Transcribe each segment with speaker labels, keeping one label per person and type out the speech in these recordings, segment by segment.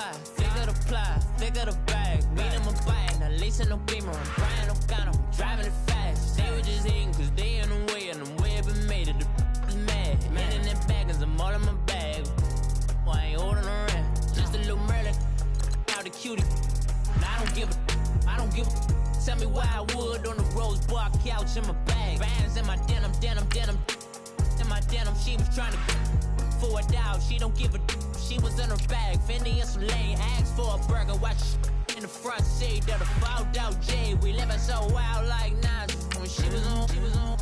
Speaker 1: pie, figure the ply, figure the bag. Meet him a bite, now leasing no beamer. I'm Brian O'Connor, driving it fast. They were just eating cause they in the way, and the way it been made it, the is mad. Man in that bag, cause I'm all in my bag. Well, I ain't holding around, just a little Merlin, out the cutie. Now I don't give a. Tell me why I would on the rose bar couch in my bag. Bands in my denim. In my denim, she was trying to for a doubt. She don't give a. She was in her bag. Fendi and some lane. Asked for a burger. Watch in the front seat of the fouled out J. We living so wild like Nas. When she was on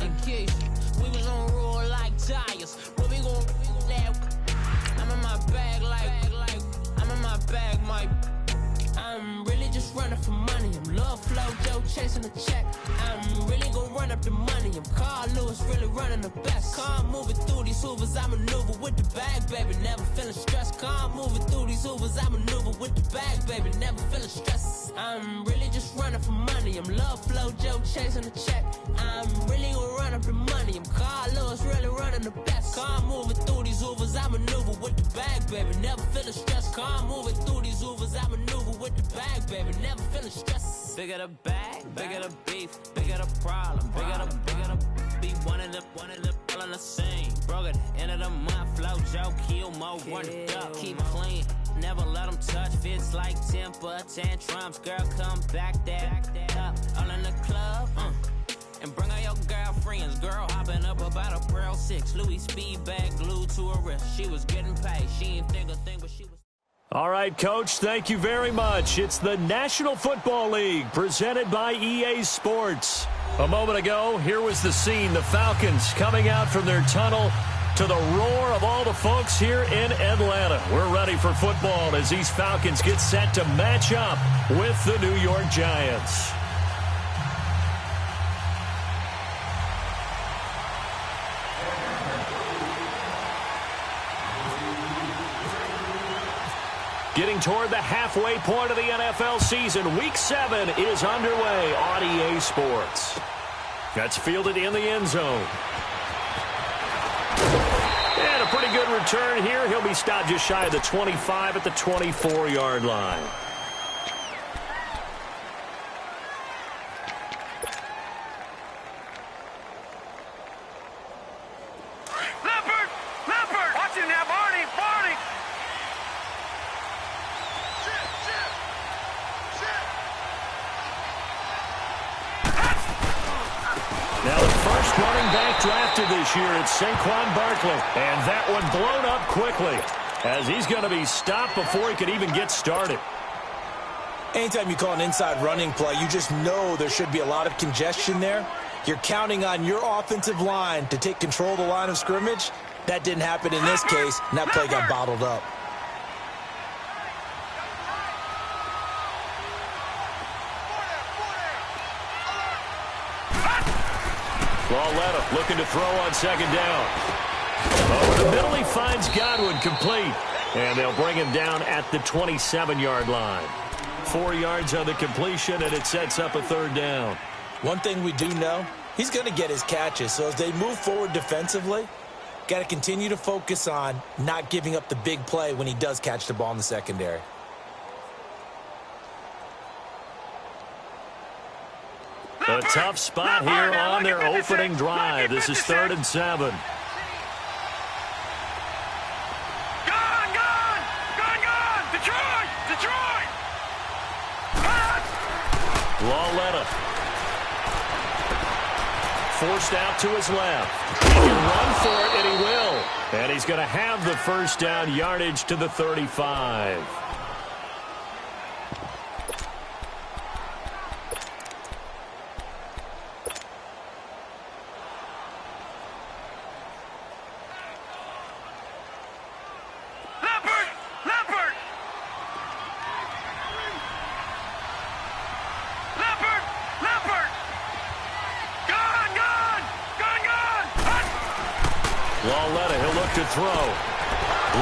Speaker 1: in case. We was on roll like tires. Where we gon' let? I'm in my bag like I'm in my bag, Mike. I'm really just running for money. I'm Love Flow Joe chasing the check. I'm really gonna run up the money. I'm Carl Lewis, really running the best. Car moving through these hoovers, I maneuver with the bag, baby. Never feeling stressed. Car moving through these hoovers, I maneuver with the bag, baby. Never feeling stressed. I'm really just running for money. I'm Love Flow Joe chasing the check. I'm really gonna run up the money. I'm Carl Lewis, really running the best. Car moving through these hoovers, I maneuver with the bag, baby. Never feeling stressed. Car moving through these hoovers, I maneuver with the bag, baby. Never feeling stressed. Bigger the bag, bigger the beef, bigger the problem, bigger the be one in the all in the same. Broke at the end of the month, flow Joe, kill mo, run it up, keep clean. Never let them touch, fits like temper tantrums. Girl, come back that up, all in the club, and bring all your girlfriends. Girl hopping up about a Pearl 6, Louis speed bag glued to her wrist. She was getting paid, she ain't think a thing, but she was.
Speaker 2: All right, Coach, thank you very much. It's the National Football League presented by EA Sports. A moment ago, here was the scene. The Falcons coming out from their tunnel to the roar of all the folks here in Atlanta. We're ready for football as these Falcons get set to match up with the New York Giants. Getting toward the halfway point of the NFL season, Week 7 is underway on EA Sports. That's fielded in the end zone. And a pretty good return here. He'll be stopped just shy of the 25 at the 24-yard line. Drafted this year, it's Saquon Barkley. And that one blown up quickly as he's going to be stopped before he could even get started.
Speaker 3: Anytime you call an inside running play, you just know there should be a lot of congestion there. You're counting on your offensive line to take control of the line of scrimmage. That didn't happen in this case, and that play got bottled up.
Speaker 2: Lauletta looking to throw on second down. Over the middle, he finds Godwin complete. And they'll bring him down at the 27-yard line. 4 yards on the completion, and it sets up a third down.
Speaker 3: One thing we do know, he's going to get his catches. So as they move forward defensively, got to continue to focus on not giving up the big play when he does catch the ball in the secondary.
Speaker 2: A tough spot here on their opening drive. This is 3rd and 7.
Speaker 4: Gone! Detroit!
Speaker 2: Lauletta. Forced out to his left. He can run for it, and he will. And he's going to have the first down yardage to the 35. Lauletta, he'll look to throw.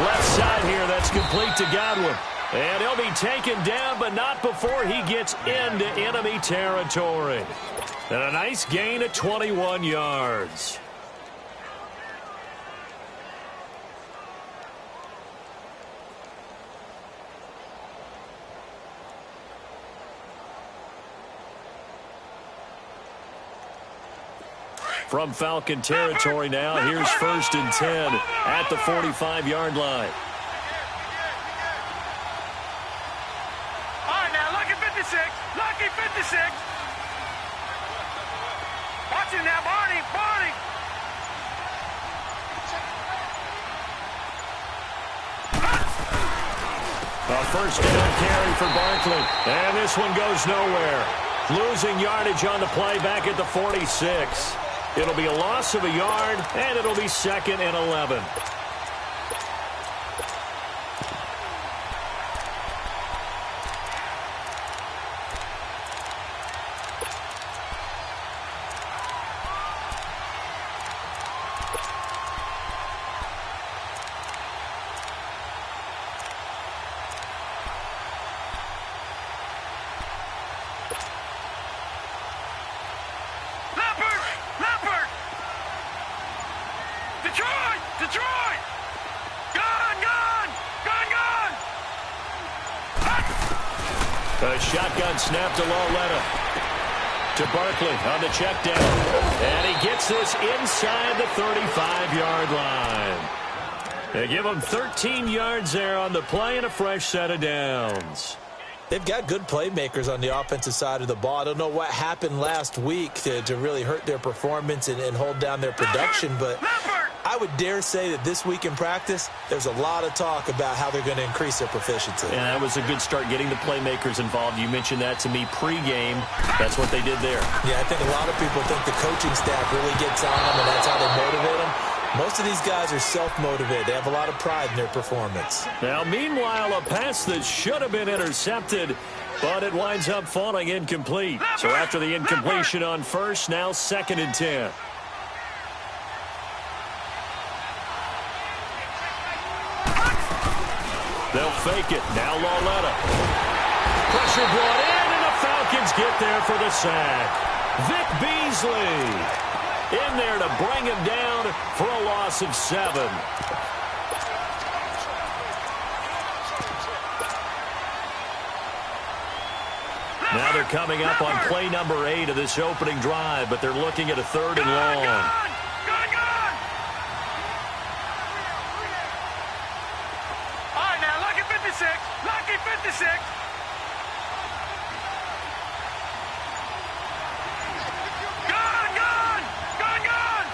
Speaker 2: Left side here, that's complete to Godwin. And he'll be taken down, but not before he gets into enemy territory. And a nice gain of 21 yards. From Falcon territory now, here's 1st and 10 at the 45-yard line.
Speaker 4: All right, now, lucky 56. Lucky 56. Watch it now, Barney. Barney.
Speaker 2: A first down carry for Barkley. And this one goes nowhere. Losing yardage on the play back at the 46. It'll be a loss of a yard, and it'll be 2nd and 11.
Speaker 4: Detroit! Gone! Gone! Gone! Gone!
Speaker 2: A shotgun snap to Lauletta. To Barkley on the check down. And he gets this inside the 35-yard line. They give him 13 yards there on the play and a fresh set of downs.
Speaker 3: They've got good playmakers on the offensive side of the ball. I don't know what happened last week to really hurt their performance and hold down their production, but I would dare say that this week in practice, there's a lot of talk about how they're going to increase their proficiency.
Speaker 2: And that was a good start getting the playmakers involved. You mentioned that to me pregame. That's what they did there.
Speaker 3: Yeah, I think a lot of people think the coaching staff really gets on them, and that's how they motivate them. Most of these guys are self-motivated. They have a lot of pride in their performance.
Speaker 2: Now, meanwhile, a pass that should have been intercepted, but it winds up falling incomplete. So after the incompletion on first, now 2nd and 10. They'll fake it. Now Lauletta. Pressure brought in, and the Falcons get there for the sack. Vic Beasley in there to bring him down for a loss of 7. Now they're coming up on play number 8 of this opening drive, but they're looking at a 3rd and long.
Speaker 4: Lucky 56. Gone, gone, gone, gone.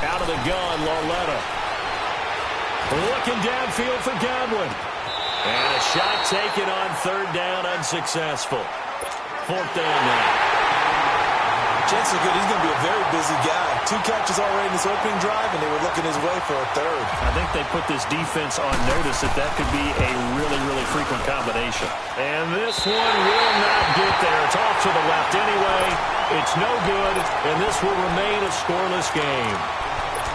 Speaker 2: Out of the gun, Lauletta. Looking downfield for Godwin. And a shot taken on 3rd down, unsuccessful. 4th down now.
Speaker 3: Chances are good he's going to be a very busy guy. 2 catches already in this opening drive, and they were looking his way for a 3rd.
Speaker 2: I think they put this defense on notice that could be a really, really frequent combination. And this one will not get there. It's off to the left anyway. It's no good, and this will remain a scoreless game.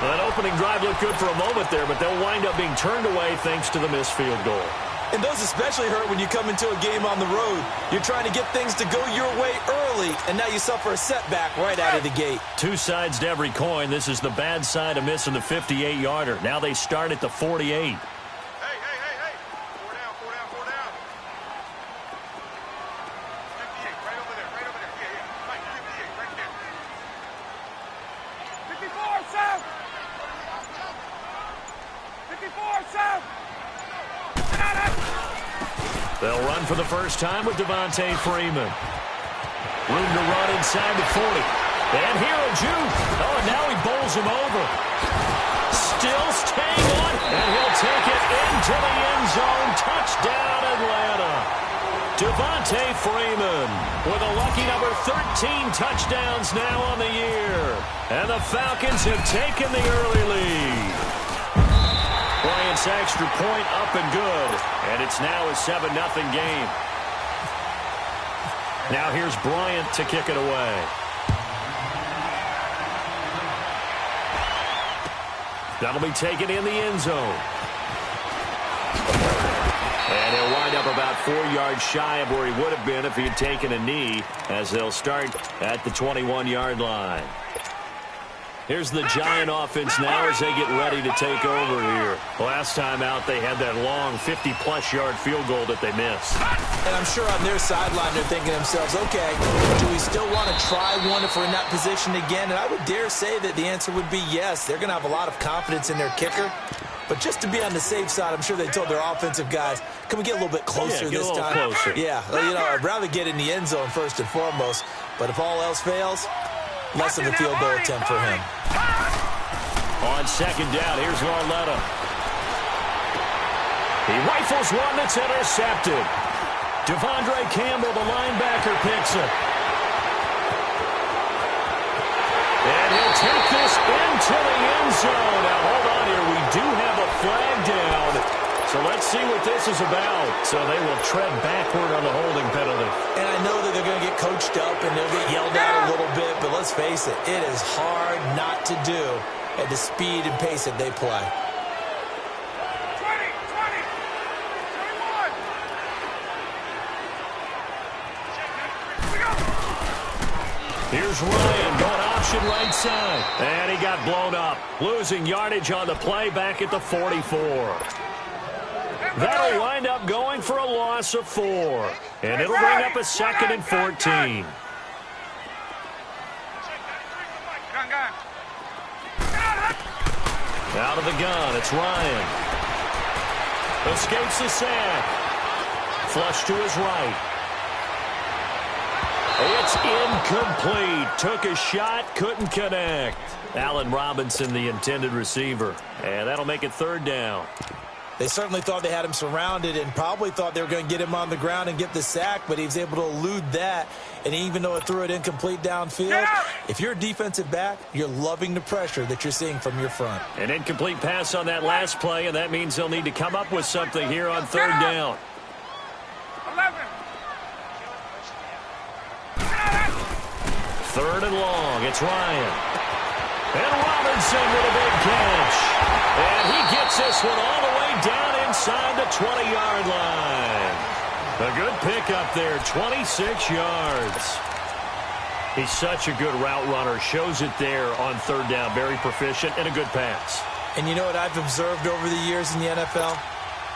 Speaker 2: Well, that opening drive looked good for a moment there, but they'll wind up being turned away thanks to the missed field goal.
Speaker 3: And those especially hurt when you come into a game on the road. You're trying to get things to go your way early, and now you suffer a setback right out of the gate.
Speaker 2: 2 sides to every coin. This is the bad side of missing the 58-yarder. Now they start at the 48.
Speaker 4: Hey. 4 down. 58, right over there. Yeah. Mike, 58, right there. 54, south. 54, south.
Speaker 2: They'll run for the first time with Devontae Freeman. Room to run inside the 40. And here a juke. Oh, and now he bowls him over. Still staying on, and he'll take it into the end zone. Touchdown, Atlanta. Devontae Freeman with a lucky number 13 touchdowns now on the year. And the Falcons have taken the early lead. Bryant's extra point up and good. And it's now a 7-0 game. Now here's Bryant to kick it away. That'll be taken in the end zone. And he'll wind up about 4 yards shy of where he would have been if he had taken a knee, as they'll start at the 21-yard line. Here's the Giant offense now as they get ready to take over here. Last time out, they had that long 50-plus yard field goal that they missed.
Speaker 3: And I'm sure on their sideline they're thinking to themselves, okay, do we still want to try one if we're in that position again? And I would dare say that the answer would be yes. They're going to have a lot of confidence in their kicker. But just to be on the safe side, I'm sure they told their offensive guys, can we get a little bit closer this time?
Speaker 2: Closer.
Speaker 3: Yeah, you know, I'd rather get in the end zone first and foremost. But if all else fails, less of a field goal attempt for him.
Speaker 2: On second down, here's Ruhel1987's. He rifles one that's intercepted. Devondre Campbell, the linebacker, picks it. And he'll take this into the end zone. Now, hold on here. We do have a flag down. So let's see what this is about. So they will tread backward on the holding penalty.
Speaker 3: And I know that they're going to get coached up and they'll get yelled at a little bit, but let's face it, it is hard not to do at the speed and pace that they play.
Speaker 4: 20, 21.
Speaker 2: Here's Ryan going option right side. And he got blown up. Losing yardage on the play back at the 44. That'll wind up going for a loss of 4. And it'll bring up a 2nd and 14. Out of the gun, it's Ryan. Escapes the sack. Flush to his right. It's incomplete. Took a shot, couldn't connect. Allen Robinson, the intended receiver. And that'll make it 3rd down.
Speaker 3: They certainly thought they had him surrounded and probably thought they were going to get him on the ground and get the sack, but he was able to elude that. And even though it threw it incomplete downfield, if you're a defensive back, you're loving the pressure that you're seeing from your front.
Speaker 2: An incomplete pass on that last play, and that means they'll need to come up with something here on 3rd down.
Speaker 4: 11.
Speaker 2: 3rd and long. It's Ryan. And Robinson with a big catch. And he gets this one all the way down inside the 20-yard line. A good pickup there, 26 yards. He's such a good route runner. Shows it there on 3rd down. Very proficient and a good pass.
Speaker 3: And you know what I've observed over the years in the NFL?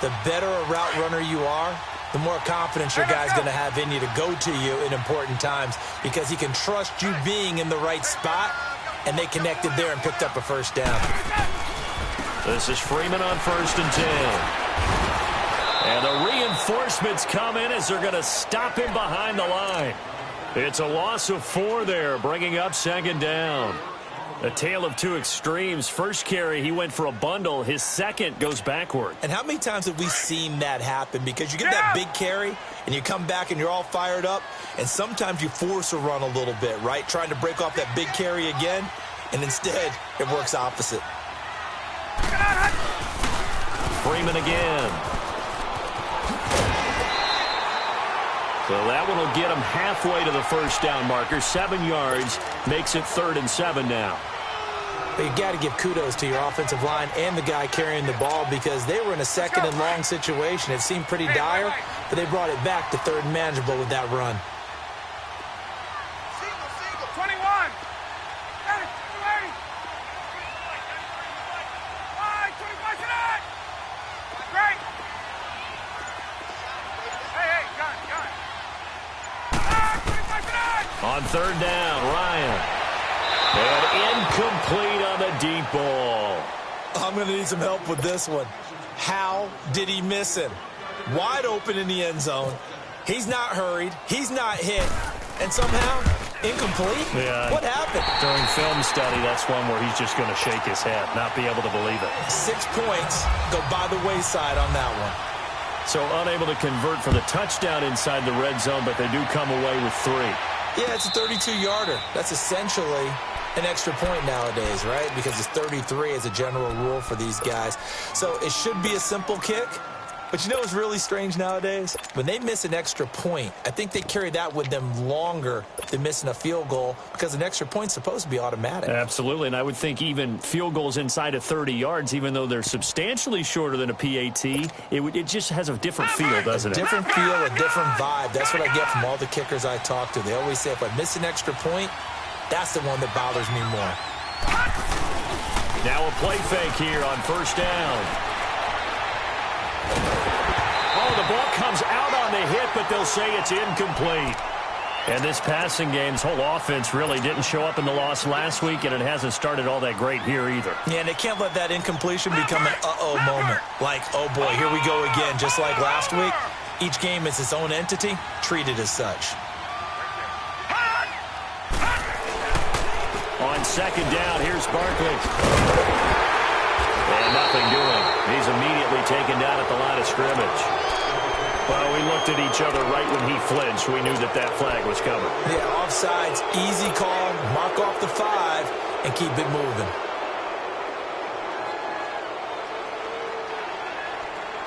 Speaker 3: The better a route runner you are, the more confidence your guy's going to have in you to go to you in important times because he can trust you being in the right spot, and they connected there and picked up a 1st down.
Speaker 2: This is Freeman on 1st and 10. And the reinforcements come in as they're going to stop him behind the line. It's a loss of 4 there, bringing up 2nd down. A tale of two extremes. First carry, he went for a bundle. His second goes backward.
Speaker 3: And how many times have we seen that happen? Because you get that big carry, and you come back and you're all fired up, and sometimes you force a run a little bit, right? Trying to break off that big carry again, and instead it works opposite.
Speaker 2: Freeman again. So that one will get him halfway to the 1st down marker. 7 yards makes it 3rd and 7 now.
Speaker 3: But you got to give kudos to your offensive line and the guy carrying the ball because they were in a 2nd and long situation. It seemed pretty dire, but they brought it back to 3rd and manageable with that run.
Speaker 4: 21. Great. Hey, gun.
Speaker 2: On 3rd down, Ryan. And incomplete on the deep ball.
Speaker 3: I'm going to need some help with this one. How did he miss him? Wide open in the end zone. He's not hurried. He's not hit. And somehow, incomplete?
Speaker 2: Yeah.
Speaker 3: What happened?
Speaker 2: During film study, that's one where he's just going to shake his head, not be able to believe it.
Speaker 3: 6 points go by the wayside on that one.
Speaker 2: So unable to convert for the touchdown inside the red zone, but they do come away with 3.
Speaker 3: Yeah, it's a 32-yarder. That's essentially an extra point nowadays, right? Because it's 33 as a general rule for these guys. So it should be a simple kick. But you know what's really strange nowadays? When they miss an extra point, I think they carry that with them longer than missing a field goal because an extra point's supposed to be automatic.
Speaker 2: Absolutely, and I would think even field goals inside of 30 yards, even though they're substantially shorter than a PAT, it just has a different feel, doesn't it?
Speaker 3: Different feel, a different vibe. That's what I get from all the kickers I talk to. They always say if I miss an extra point, that's the one that bothers me more.
Speaker 2: Now a play fake here on first down. Oh, the ball comes out on the hit, but they'll say it's incomplete. And this passing game's whole offense really didn't show up in the loss last week, and it hasn't started all that great here either.
Speaker 3: Yeah, and they can't let that incompletion become an uh-oh moment. Like, oh boy, here we go again, just like last week. Each game is its own entity, treated as such.
Speaker 2: On second down, here's Barkley. And nothing doing. He's immediately taken down at the line of scrimmage. Well, we looked at each other right when he flinched. We knew that that flag was coming.
Speaker 3: Yeah, offsides, easy call, mark off the 5, and keep it moving.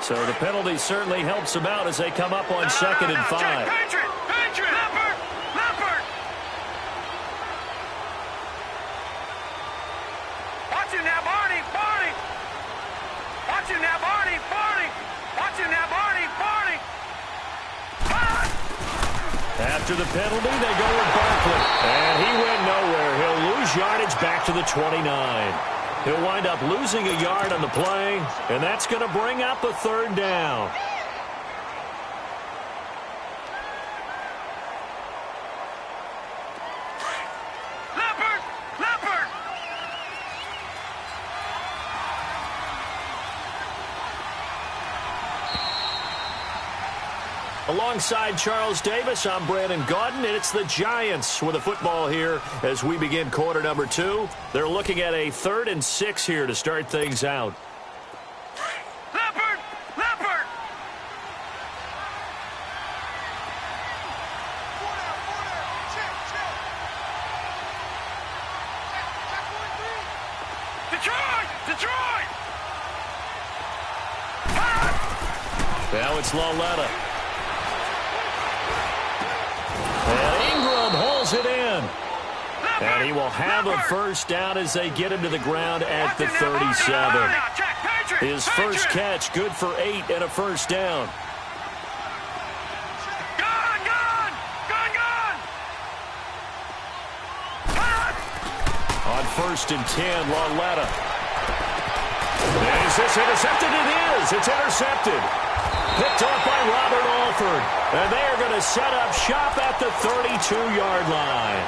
Speaker 2: So the penalty certainly helps them out as they come up on second and 5.
Speaker 4: Watch him now, Barney! Watch him now, Barney! Watch him now, Barney!
Speaker 2: After the penalty, they go with Barkley. And he went nowhere. He'll lose yardage back to the 29. He'll wind up losing a yard on the play, and that's going to bring up a third down. Alongside Charles Davis, I'm Brandon Gaudin, and it's the Giants with the football here as we begin quarter number 2. They're looking at a 3rd and 6 here to start things out.
Speaker 4: Leopard! Detroit!
Speaker 2: Now it's Lauletta. And Ingram holds it in. And he will have a first down as they get him to the ground at the 37. His first catch, good for 8 and a first down. On 1st and 10, Lauletta. Is this intercepted? It is. It's intercepted. Picked off by Robert Alford. And they are going to set up shop at the 32-yard line.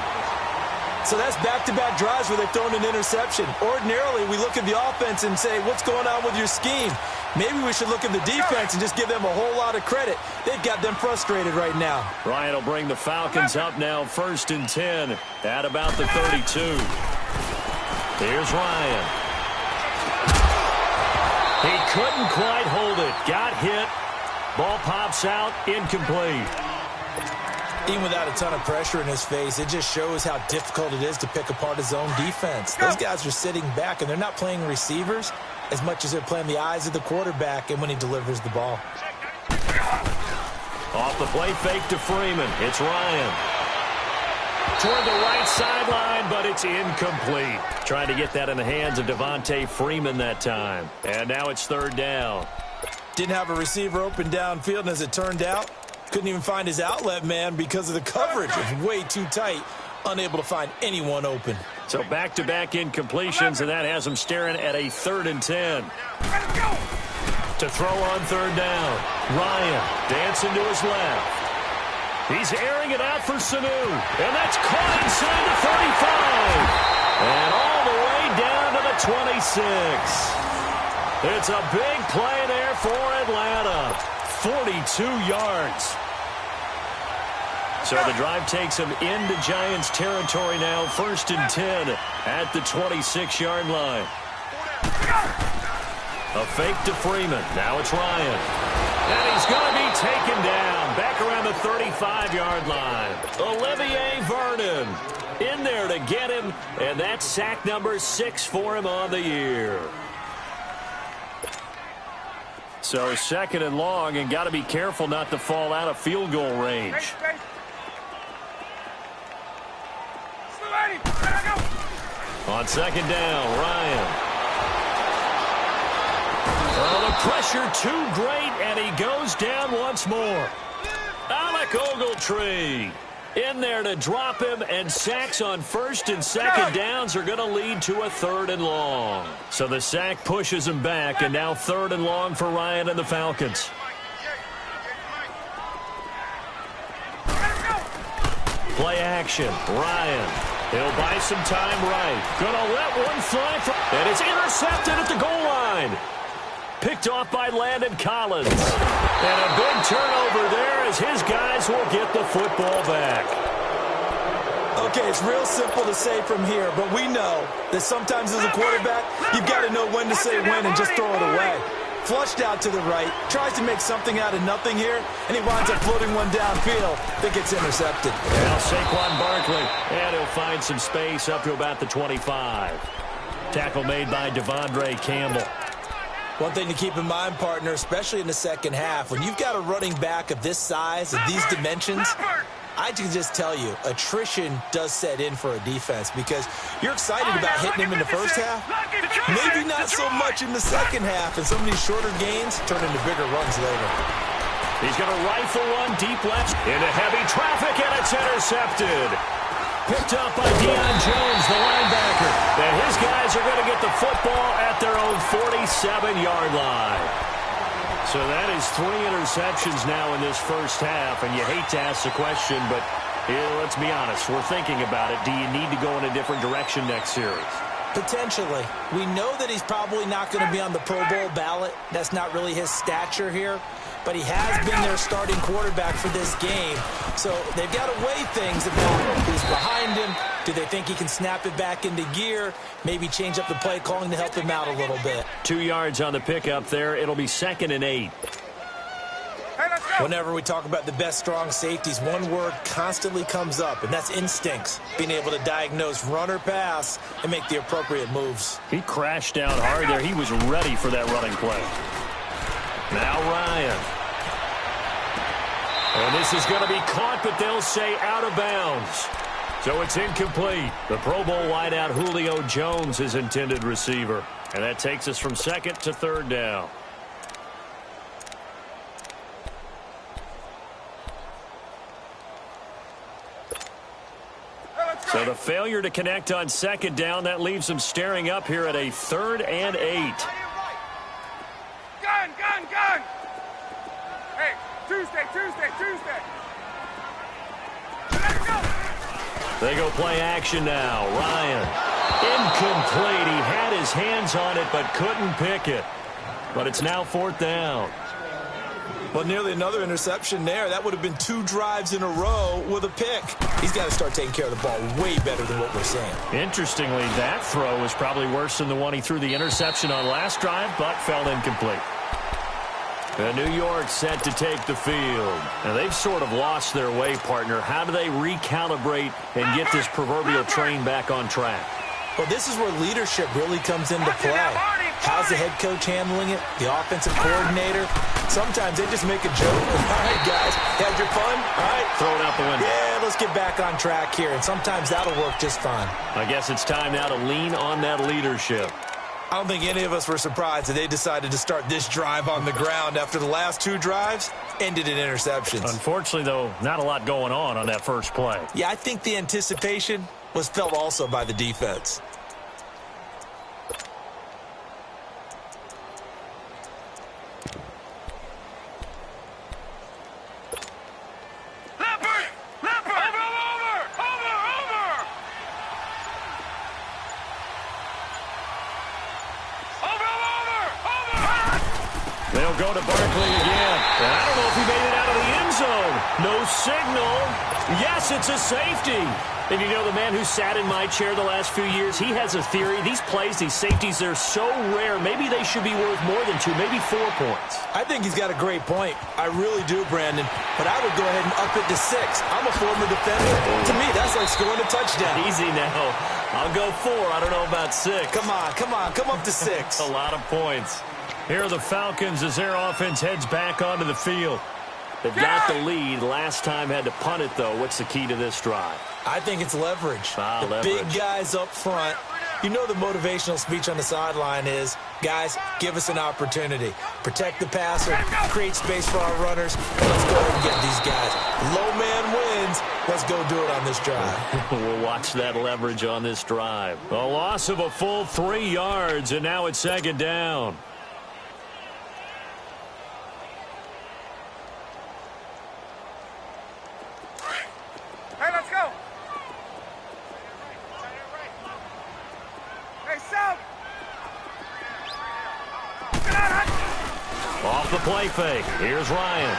Speaker 3: So that's back-to-back drives where they've thrown an interception. Ordinarily, we look at the offense and say, what's going on with your scheme? Maybe we should look at the defense and just give them a whole lot of credit. They've got them frustrated right now.
Speaker 2: Ryan will bring the Falcons up now, 1st and 10 at about the 32. Here's Ryan. He couldn't quite hold it. Got hit. Ball pops out, incomplete.
Speaker 3: Even without a ton of pressure in his face, it just shows how difficult it is to pick apart his own defense. Those guys are sitting back, and they're not playing receivers as much as they're playing the eyes of the quarterback and when he delivers the ball.
Speaker 2: Off the play fake to Freeman. It's Ryan. Toward the right sideline, but it's incomplete. Trying to get that in the hands of Devontae Freeman that time. And now it's 3rd down.
Speaker 3: Didn't have a receiver open downfield, and as it turned out, couldn't even find his outlet man because of the coverage. It was way too tight, unable to find anyone open.
Speaker 2: So back-to-back incompletions, and that has him staring at a 3rd and 10. To throw on 3rd down. Ryan dancing to his left. He's airing it out for Sanu. And that's caught inside the 35. And all the way down to the 26. It's a big play there for Atlanta. 42 yards. So the drive takes him into Giants territory now. 1st and 10 at the 26-yard line. A fake to Freeman. Now it's Ryan. And he's going to be taken down back around the 35-yard line. Olivier Vernon in there to get him. And that's sack number 6 for him on the year. So 2nd and long, and got to be careful not to fall out of field goal range. On 2nd down, Ryan. Well, the pressure too great, and he goes down once more. Alec Ogletree In there to drop him, and sacks on first and second downs are going to lead to a 3rd and long. So the sack pushes him back, and now 3rd and long for Ryan and the Falcons. Play action. Ryan. He'll buy some time right. Gonna let one fly, and it's intercepted at the goal line. Picked off by Landon Collins. And a big turnover there as his guys will get the football back.
Speaker 3: Okay, it's real simple to say from here, but we know that sometimes as a quarterback, you've got to know when to say when and just throw it away. Flushed out to the right, tries to make something out of nothing here, and he winds up floating one downfield that gets intercepted.
Speaker 2: Now Saquon Barkley, and he'll find some space up to about the 25. Tackle made by Devondre Campbell.
Speaker 3: One thing to keep in mind, partner, especially in the second half, when you've got a running back of this size, of these dimensions, I can just tell you, attrition does set in for a defense because you're excited about hitting him in the first half. Maybe not so much in the second half, and some of these shorter gains turn into bigger runs later.
Speaker 2: He's going to rifle one deep left into heavy traffic, and it's intercepted. Picked up by Deion Jones, the linebacker. And his guys are going to get the football at their own 47-yard line. So that is 3 interceptions now in this first half, and you hate to ask the question, but let's be honest, we're thinking about it. Do you need to go in a different direction next series?
Speaker 3: Potentially. We know that he's probably not going to be on the Pro Bowl ballot. That's not really his stature here. But he has been their starting quarterback for this game. So they've got to weigh things about who's behind him. Do they think he can snap it back into gear? Maybe change up the play calling to help him out a little bit.
Speaker 2: 2 yards on the pickup there. It'll be 2nd and 8.
Speaker 3: Whenever we talk about the best strong safeties, one word constantly comes up, and that's instincts. Being able to diagnose run or pass and make the appropriate moves.
Speaker 2: He crashed down hard there. He was ready for that running play. Now Ryan. And this is going to be caught, but they'll say out of bounds. So it's incomplete. The Pro Bowl wideout Julio Jones is intended receiver. And that takes us from 2nd to 3rd down. So the failure to connect on 2nd down, that leaves them staring up here at a 3rd and 8.
Speaker 4: Gun! Hey, Tuesday. Let's go!
Speaker 2: They go play action now. Ryan. Incomplete. He had his hands on it but couldn't pick it. But it's now 4th down.
Speaker 3: Well, nearly another interception there. That would have been 2 drives in a row with a pick. He's got to start taking care of the ball way better than what we're seeing.
Speaker 2: Interestingly, that throw was probably worse than the one he threw the interception on last drive, but fell incomplete. And New York set to take the field. Now, they've sort of lost their way, partner. How do they recalibrate and get this proverbial train back on track?
Speaker 3: Well, this is where leadership really comes into play. How's the head coach handling it? The offensive coordinator? Sometimes they just make a joke. All right, guys, had your fun? All right.
Speaker 2: Throw it out the window.
Speaker 3: Yeah, let's get back on track here. And sometimes that'll work just fine.
Speaker 2: I guess it's time now to lean on that leadership.
Speaker 3: I don't think any of us were surprised that they decided to start this drive on the ground after the last 2 drives ended in interceptions.
Speaker 2: Unfortunately, though, not a lot going on that first play.
Speaker 3: Yeah, I think the anticipation was felt also by the defense.
Speaker 2: They'll go to Barkley again. And I don't know if he made it out of the end zone. No signal. Yes, it's a safety. And you know, the man who sat in my chair the last few years, he has a theory. These plays, these safeties, they're so rare. Maybe they should be worth more than 2, maybe 4 points.
Speaker 3: I think he's got a great point. I really do, Brandon. But I would go ahead and up it to 6. I'm a former defender. To me, that's like scoring a touchdown.
Speaker 2: Easy now. I'll go 4. I don't know about 6.
Speaker 3: Come on. Come up to 6.
Speaker 2: A lot of points. Here are the Falcons as their offense heads back onto the field. They've got the lead. Last time had to punt it, though. What's the key to this drive?
Speaker 3: I think it's leverage. The
Speaker 2: leverage.
Speaker 3: Big guys up front You know the motivational speech on the sideline is, guys, give us an opportunity. Protect the passer, create space for our runners, and let's go ahead and get these guys. Low man wins. Let's go do it on this drive.
Speaker 2: We'll watch that leverage on this drive. A loss of a full 3 yards, and now it's second down.
Speaker 4: Hey, let's go. Hey, South.
Speaker 2: Off the play fake. Here's Ryan.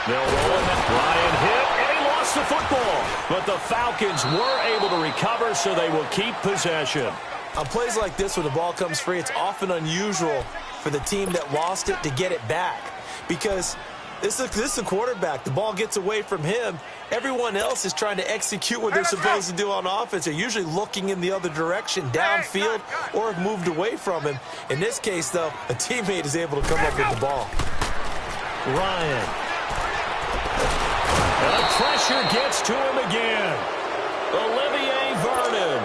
Speaker 2: They'll roll him. Ryan hit, and he lost the football. But the Falcons were able to recover, so they will keep possession.
Speaker 3: On plays like this where the ball comes free, it's often unusual for the team that lost it to get it back. Because this is the quarterback. The ball gets away from him. Everyone else is trying to execute what they're supposed to do on offense. They're usually looking in the other direction, downfield, or have moved away from him. In this case, though, a teammate is able to come up with the ball.
Speaker 2: Ryan. And the pressure gets to him again. Olivier Vernon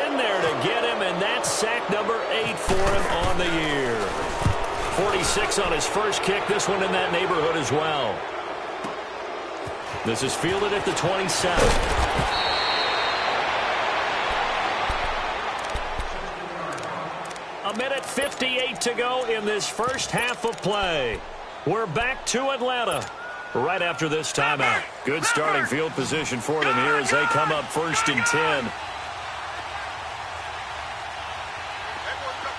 Speaker 2: in there to get him, and that's sack number 8 for him on the year. 46 on his first kick. This one in that neighborhood as well. This is fielded at the 27. A minute 58 to go in this first half of play. We're back to Atlanta right after this timeout. Good starting field position for them here as they come up 1st and 10.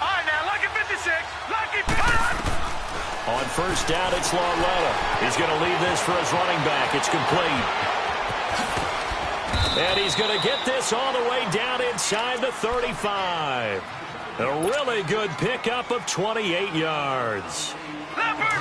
Speaker 4: All right, now, lucky 56. Lucky 56.
Speaker 2: On first down, it's Lauletta. He's going to leave this for his running back. It's complete. And he's going to get this all the way down inside the 35. A really good pickup of 28 yards.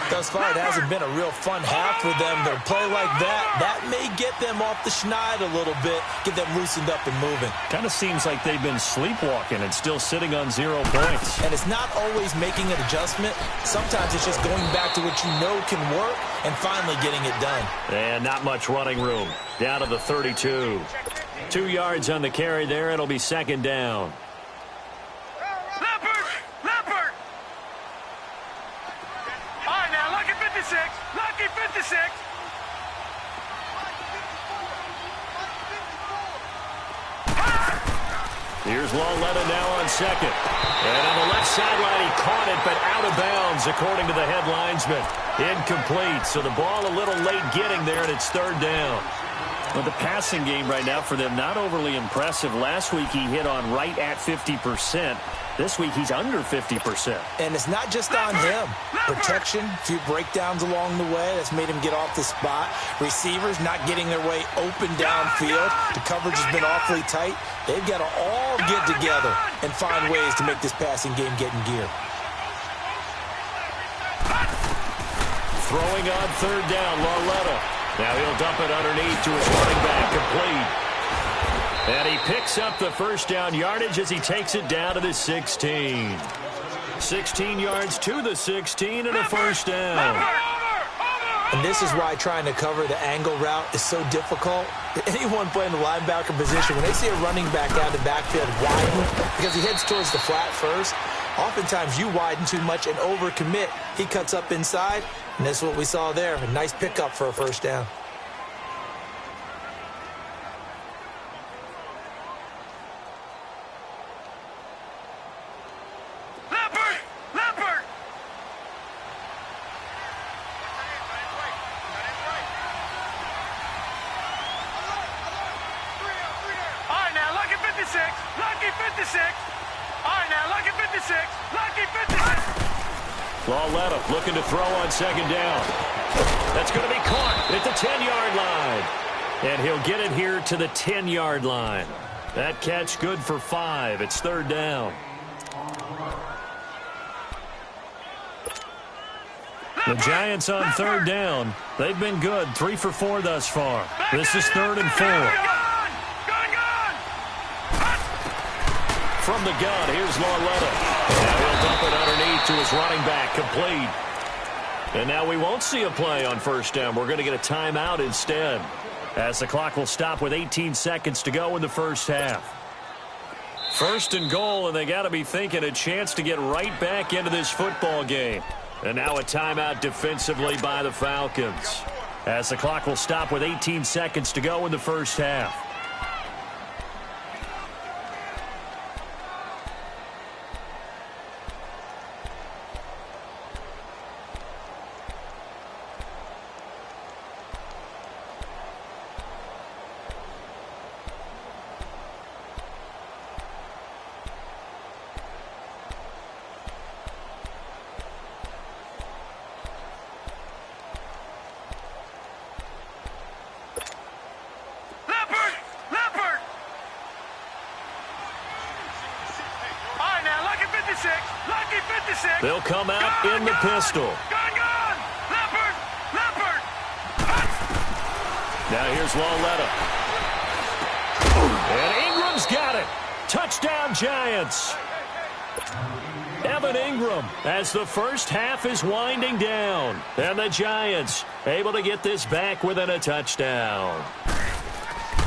Speaker 3: Thus far, it hasn't been a real fun half for them. Their play like that may get them off the schneid a little bit, get them loosened up and moving.
Speaker 2: Kind of seems like they've been sleepwalking and still sitting on 0 points.
Speaker 3: And it's not always making an adjustment. Sometimes it's just going back to what you know can work and finally getting it done.
Speaker 2: And not much running room. Down to the 32. 2 yards on the carry there. It'll be second down.
Speaker 4: Leopard! All right, now, lucky 56. Lucky 56.
Speaker 2: Here's Lauletta now on second. And on the left sideline, he caught it, but out of bounds, according to the head linesman. Incomplete, so the ball a little late getting there, and it's third down. Well, the passing game right now for them, not overly impressive. Last week, he hit on right at 50%. This week, he's under 50%.
Speaker 3: And it's not just on him. Protection, a few breakdowns along the way. That's made him get off the spot. Receivers not getting their way open downfield. The coverage has been awfully tight. They've got to all get together and find ways to make this passing game get in gear.
Speaker 2: Throwing on third down, Lauletta. Now he'll dump it underneath to his running back, complete. And he picks up the first down yardage as he takes it down to the 16. 16 yards to the 16 and a first down.
Speaker 3: And this is why trying to cover the angle route is so difficult. Anyone playing the linebacker position, when they see a running back out of the backfield widen, because he heads towards the flat first, oftentimes you widen too much and overcommit. He cuts up inside, and that's what we saw there. A nice pickup for a first down.
Speaker 2: Lauletta looking to throw on second down. That's going to be caught at the 10-yard line. And he'll get it here to the 10-yard line. That catch good for 5. It's third down. The Giants on third down. They've been good. 3 for 4 thus far. This is 3rd and 4. From the gun, here's Lauletta. Now he'll dump it underneath to his running back, complete. And now we won't see a play on first down. We're going to get a timeout instead, as the clock will stop with 18 seconds to go in the first half. First and goal, and they got to be thinking a chance to get right back into this football game. And now a timeout defensively by the Falcons, as the clock will stop with 18 seconds to go in the first half. They'll come out in the pistol.
Speaker 4: Leopard!
Speaker 2: Now here's Lauletta. And Ingram's got it. Touchdown, Giants. Evan Ingram as the first half is winding down. And the Giants able to get this back within a touchdown.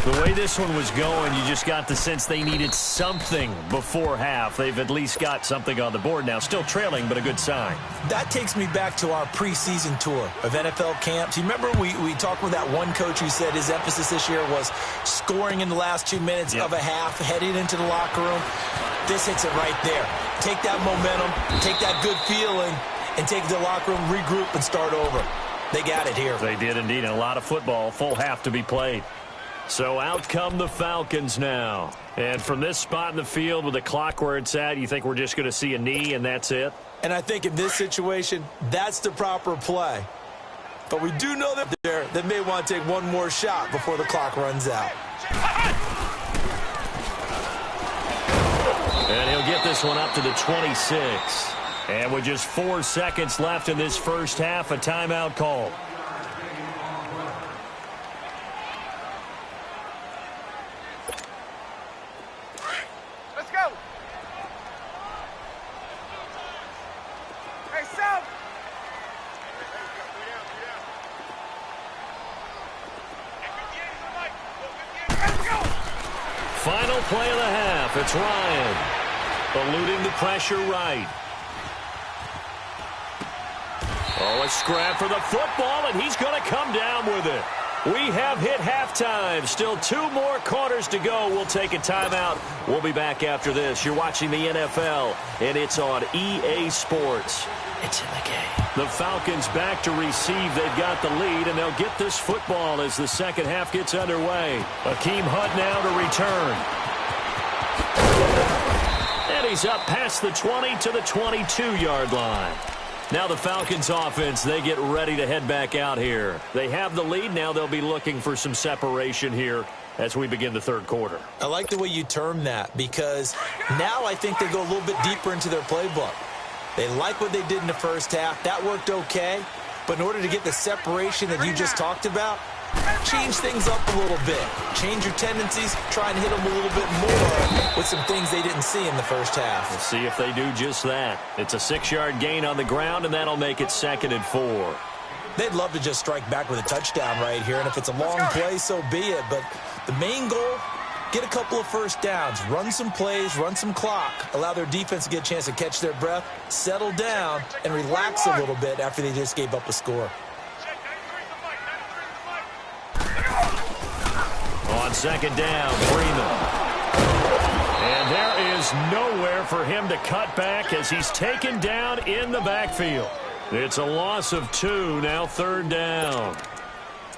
Speaker 2: The way this one was going, you just got the sense they needed something before half. They've at least got something on the board now. Still trailing, but a good sign.
Speaker 3: That takes me back to our preseason tour of NFL camps. You remember we talked with that one coach who said his emphasis this year was scoring in the last 2 minutes of a half, heading into the locker room. This hits it right there. Take that momentum, take that good feeling, and take it to the locker room, regroup, and start over. They got it here.
Speaker 2: They did indeed, and a lot of football, full half to be played. So out come the Falcons now. And from this spot in the field with the clock where it's at, you think we're just going to see a knee and that's it?
Speaker 3: And I think in this situation, that's the proper play. But we do know that they may want to take one more shot before the clock runs out.
Speaker 2: And he'll get this one up to the 26. And with just 4 seconds left in this first half, a timeout call. Final play of the half. It's Ryan eluding the pressure right. Oh, a scrap for the football, and he's going to come down with it. We have hit halftime. Still 2 more quarters to go. We'll take a timeout. We'll be back after this. You're watching the NFL, and it's on EA Sports. It's in the game. The Falcons back to receive. They've got the lead, and they'll get this football as the second half gets underway. Akeem Hunt now to return. And he's up past the 20 to the 22-yard line. Now the Falcons offense, they get ready to head back out here. They have the lead. Now they'll be looking for some separation here as we begin the third quarter.
Speaker 3: I like the way you term that, because now I think they go a little bit deeper into their playbook. They like what they did in the first half. That worked okay. But in order to get the separation that you just talked about, change things up a little bit. Change your tendencies. Try and hit them a little bit more with some things they didn't see in the first half.
Speaker 2: We'll see if they do just that. It's a 6-yard gain on the ground, and that'll make it 2nd and 4.
Speaker 3: They'd love to just strike back with a touchdown right here, and if it's a long play, so be it. But the main goal, get a couple of first downs, run some plays, run some clock, allow their defense to get a chance to catch their breath, settle down, and relax a little bit after they just gave up a score.
Speaker 2: On second down, Freeman. And there is nowhere for him to cut back as he's taken down in the backfield. It's a loss of 2, now 3rd down.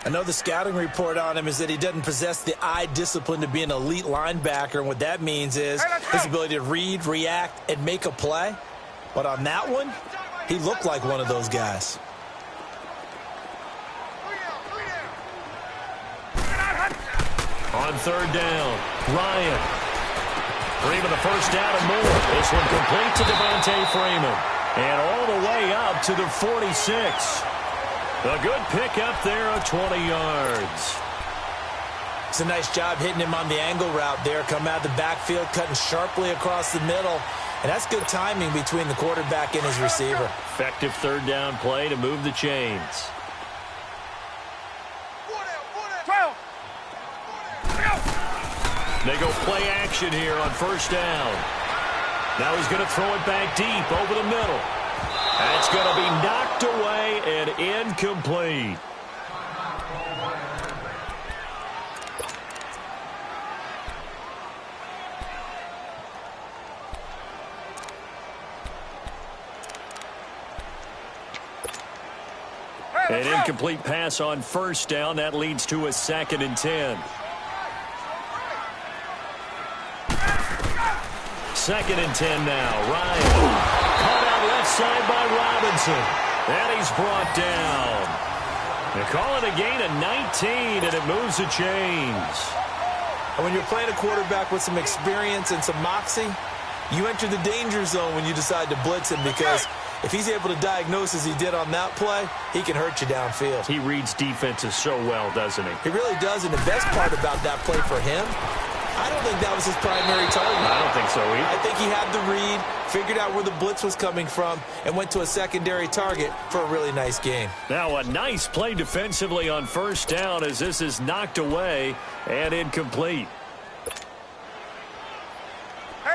Speaker 3: I know the scouting report on him is that he doesn't possess the eye discipline to be an elite linebacker, and what that means is his ability to read, react, and make a play. But on that one, he looked like one of those guys.
Speaker 2: On 3rd down, Ryan. Freeman the first down and more. This one complete to Devontae Freeman. And all the way up to the 46. A good pickup there of 20 yards.
Speaker 3: It's a nice job hitting him on the angle route there. Come out of the backfield, cutting sharply across the middle. And that's good timing between the quarterback and his receiver.
Speaker 2: Effective 3rd down play to move the chains.
Speaker 4: 12.
Speaker 2: They go play action here on first down. Now he's going to throw it back deep over the middle. That's going to be knocked away and incomplete. An incomplete pass on first down. That leads to a 2nd and 10. 2nd and 10 now. Ryan caught out left side by Robinson. And he's brought down. They call it a gain of 19, and it moves the chains.
Speaker 3: And when you're playing a quarterback with some experience and some moxie, you enter the danger zone when you decide to blitz him, because if he's able to diagnose as he did on that play, he can hurt you downfield.
Speaker 2: He reads defenses so well, doesn't he?
Speaker 3: He really does, and the best part about that play for him, I don't think that was his primary target.
Speaker 2: I don't think so either.
Speaker 3: I think he had the read, figured out where the blitz was coming from, and went to a secondary target for a really nice gain.
Speaker 2: Now a nice play defensively on first down as this is knocked away and incomplete.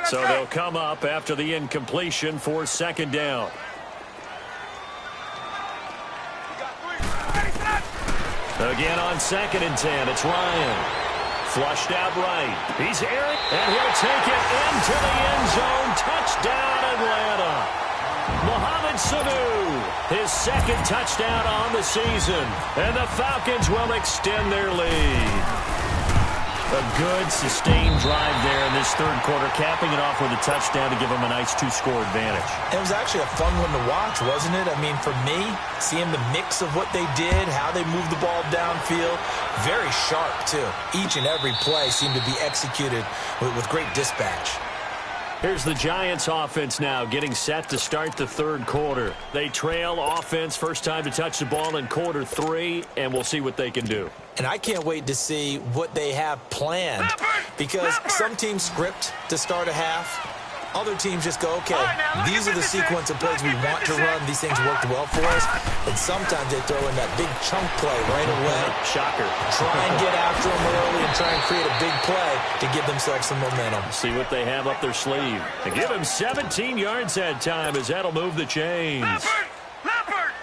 Speaker 2: So they'll come up after the incompletion for 2nd down. Again on 2nd and 10, it's Ryan. Flushed out right. He's airing, and he'll take it into the end zone. Touchdown, Atlanta. Mohamed Sanu, his 2nd touchdown on the season. And the Falcons will extend their lead. A good, sustained drive there in this 3rd quarter, capping it off with a touchdown to give them a nice 2-score advantage.
Speaker 3: It was actually a fun one to watch, wasn't it? I mean, for me, seeing the mix of what they did, how they moved the ball downfield, very sharp, too. Each and every play seemed to be executed with great dispatch.
Speaker 2: Here's the Giants offense now getting set to start the 3rd quarter. They trail offense, first time to touch the ball in quarter 3, and we'll see what they can do.
Speaker 3: And I can't wait to see what they have planned, because some teams script to start a half. Other teams just go, okay, these are the sequence of plays we want to run. These things worked well for us. And sometimes they throw in that big chunk play right away.
Speaker 2: Shocker.
Speaker 3: Try and get after them early and try and create a big play to give themselves some momentum.
Speaker 2: See what they have up their sleeve. And give him 17 yards that time, as that'll move the chains.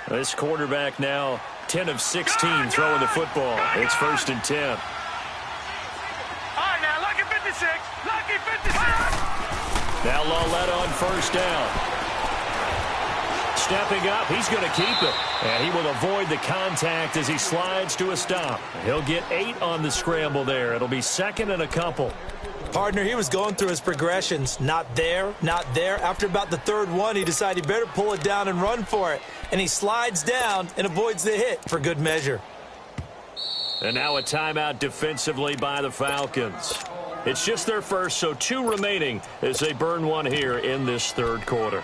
Speaker 2: This quarterback now 10 of 16 throwing the football. It's 1st and 10.
Speaker 4: All right, now, lucky 56. Lucky 56.
Speaker 2: Now Lauletta on first down. Stepping up, he's going to keep it. And he will avoid the contact as he slides to a stop. He'll get 8 on the scramble there. It'll be 2nd and a couple.
Speaker 3: Partner, he was going through his progressions. Not there, not there. After about the 3rd one, he decided he better pull it down and run for it. And he slides down and avoids the hit for good measure.
Speaker 2: And now a timeout defensively by the Falcons. It's just their first, so 2 remaining as they burn one here in this 3rd quarter.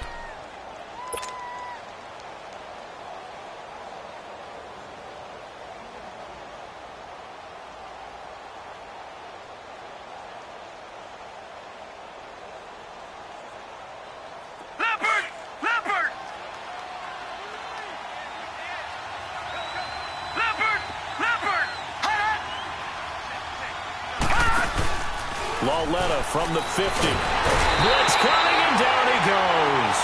Speaker 2: Lauletta from the 50. Blitz coming, and down he goes.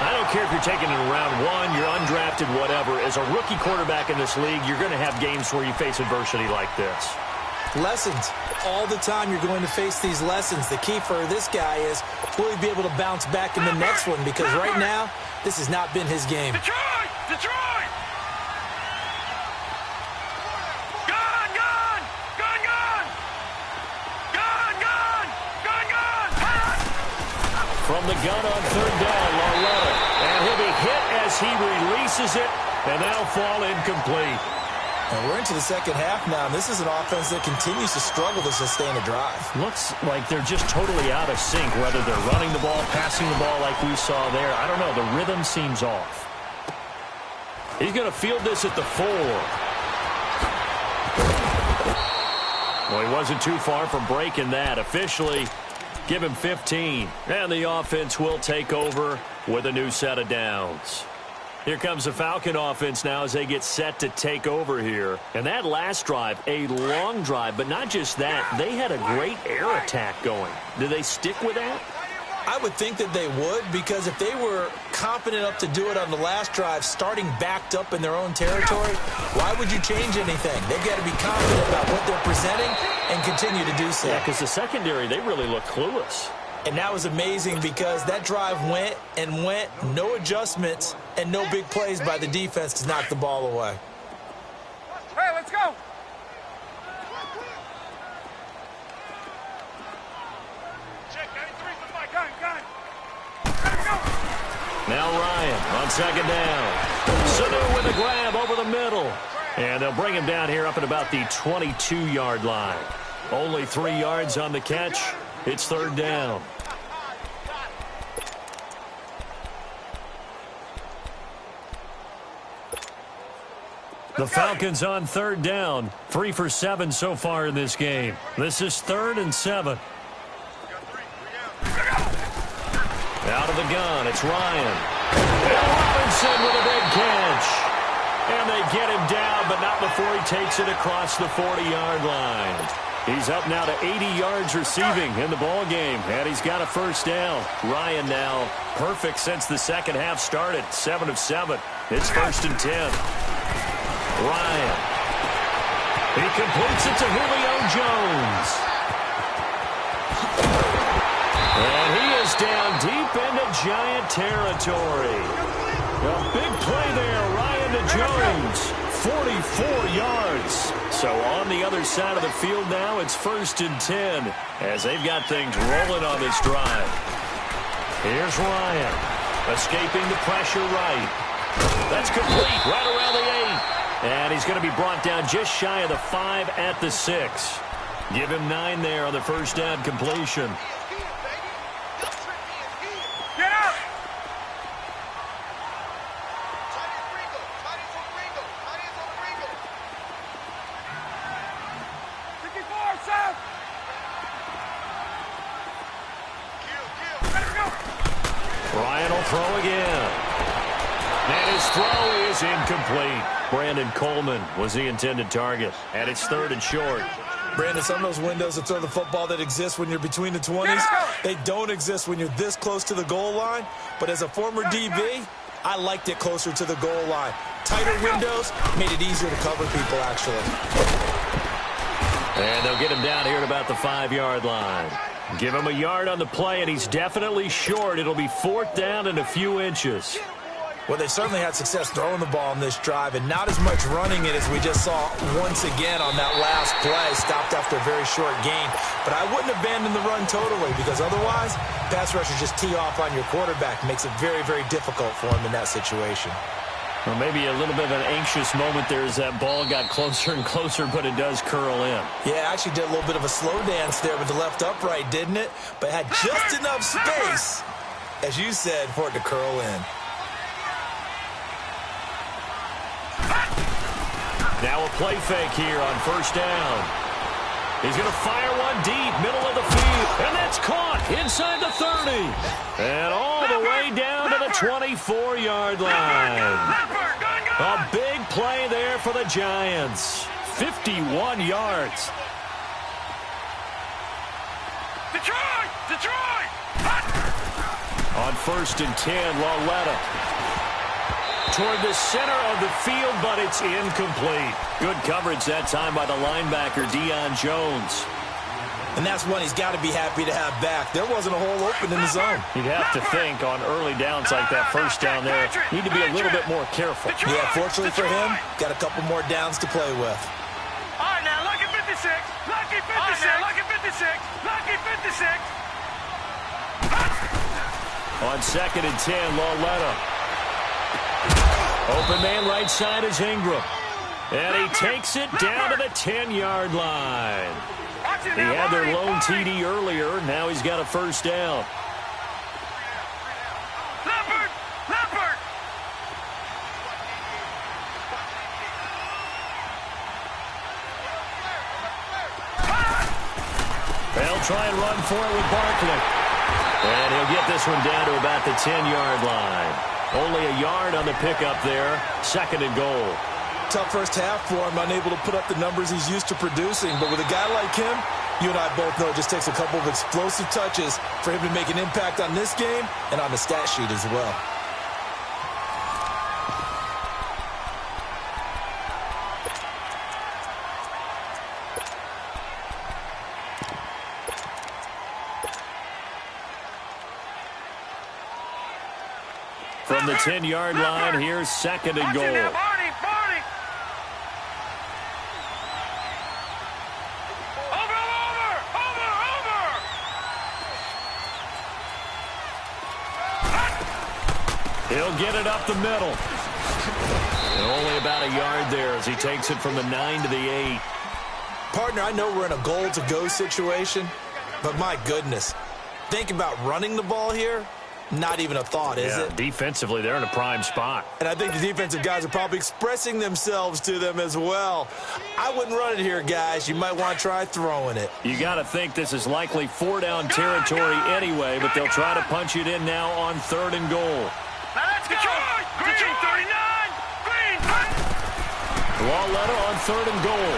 Speaker 2: I don't care if you're taking it in round 1, you're undrafted, whatever. As a rookie quarterback in this league, you're going to have games where you face adversity like this.
Speaker 3: Lessons. All the time you're going to face these lessons. The key for this guy is, will he be able to bounce back in the next one? Because right now, this has not been his game.
Speaker 4: Detroit! Detroit! Gone! Gone! Gone! Gone! Gone! Gone! Gone! Gone!
Speaker 2: From the gun on 3rd down, Lauletta. And he'll be hit as he releases it, and that'll fall incomplete.
Speaker 3: And we're into the 2nd half now, and this is an offense that continues to struggle to sustain a drive.
Speaker 2: Looks like they're just totally out of sync, whether they're running the ball, passing the ball like we saw there. I don't know. The rhythm seems off. He's going to field this at the 4. Well, he wasn't too far from breaking that. Officially, give him 15. And the offense will take over with a new set of downs. Here comes the Falcon offense now as they get set to take over here. And that last drive, a long drive, but not just that. They had a great air attack going. Do they stick with that?
Speaker 3: I would think that they would, because if they were confident enough to do it on the last drive, starting backed up in their own territory, why would you change anything? They've got to be confident about what they're presenting and continue to do so.
Speaker 2: Yeah, because the secondary, they really look clueless.
Speaker 3: And that was amazing because that drive went and went, no adjustments, and no big plays by the defense to knock the ball away.
Speaker 4: Hey, let's go. Check 93 for my gun.
Speaker 2: Now Ryan on second down. Sanu with a grab over the middle. And they'll bring him down here up at about the 22-yard line. Only 3 yards on the catch. It's third down. The Falcons on third down. 3 for 7 so far in this game. This is 3rd and 7. Out of the gun, it's Ryan. And Robinson with a big catch. And they get him down, but not before he takes it across the 40-yard line. He's up now to 80 yards receiving in the ball game, and he's got a first down. Ryan now perfect since the second half started, 7 of 7. It's 1st and 10. Ryan. He completes it to Julio Jones. And he is down deep into Giant territory. A big play there, Ryan to Jones. 44 yards. So on the other side of the field now, it's 1st and 10 as they've got things rolling on this drive. Here's Ryan, escaping the pressure right. That's complete right around the 8. And he's going to be brought down just shy of the 5 at the 6. Give him 9 there on the first down completion.
Speaker 4: Get up!
Speaker 2: Ryan will throw again. And his throw is incomplete. Brandon Coleman was the intended target. And it's 3rd and short.
Speaker 3: Brandon, some of those windows to throw the football that exist when you're between the 20s, they don't exist when you're this close to the goal line. But as a former DB, I liked it closer to the goal line. Tighter windows made it easier to cover people, actually.
Speaker 2: And they'll get him down here at about the 5-yard line. Give him a yard on the play, and he's definitely short. It'll be 4th down and a few inches.
Speaker 3: Well, they certainly had success throwing the ball in this drive, and not as much running it as we just saw once again on that last play. Stopped after a very short gain. But I wouldn't abandon the run totally, because otherwise, pass rushers just tee off on your quarterback. Makes it very, very difficult for him in that situation.
Speaker 2: Well, maybe a little bit of an anxious moment there as that ball got closer and closer, but it does curl in.
Speaker 3: Yeah, actually did a little bit of a slow dance there with the left upright, didn't it? But had just enough space, as you said, for it to curl in.
Speaker 2: Now a play fake here on first down. He's going to fire one deep, middle of the field, and that's caught inside the 30. And all the way down to the 24-yard line. A big play there for the Giants. 51 yards.
Speaker 4: Detroit!
Speaker 2: On 1st and 10, Lauletta. Toward the center of the field, but it's incomplete. Good coverage that time by the linebacker, Deion Jones.
Speaker 3: And that's one he's got to be happy to have back. There wasn't a hole open in the zone.
Speaker 2: You'd have to think on early downs like that first down there, need to be a little bit more careful.
Speaker 3: Yeah, fortunately for him, got a couple more downs to play with.
Speaker 4: All right, now, lucky 56. Lucky 56. Lucky 56. Lucky 56.
Speaker 2: On 2nd and 10, Lauletta. Open man right side is Ingram. And he takes it down to the 10-yard line. He had their lone TD earlier. Now he's got a first down.
Speaker 4: Leopard!
Speaker 2: They'll try and run for it with Barkley. And he'll get this one down to about the 10-yard line. Only a yard on the pickup there. 2nd and goal.
Speaker 3: Tough first half for him, unable to put up the numbers he's used to producing. But with a guy like him, you and I both know it just takes a couple of explosive touches for him to make an impact on this game and on the stat sheet as well.
Speaker 2: From the 10-yard line, here's 2nd and goal. He'll get it up the middle. And only about a yard there as he takes it from the 9 to the 8.
Speaker 3: Partner, I know we're in a goal-to-go situation, but my goodness, think about running the ball here. Not even a thought, is it?
Speaker 2: Defensively, they're in a prime spot.
Speaker 3: And I think the defensive guys are probably expressing themselves to them as well. I wouldn't run it here, guys. You might want to try throwing it.
Speaker 2: You got to think this is likely 4-down territory anyway, but they'll try to punch it in now on 3rd and goal.
Speaker 4: Let's go! Green 39! Green!
Speaker 2: Walletta on 3rd and goal.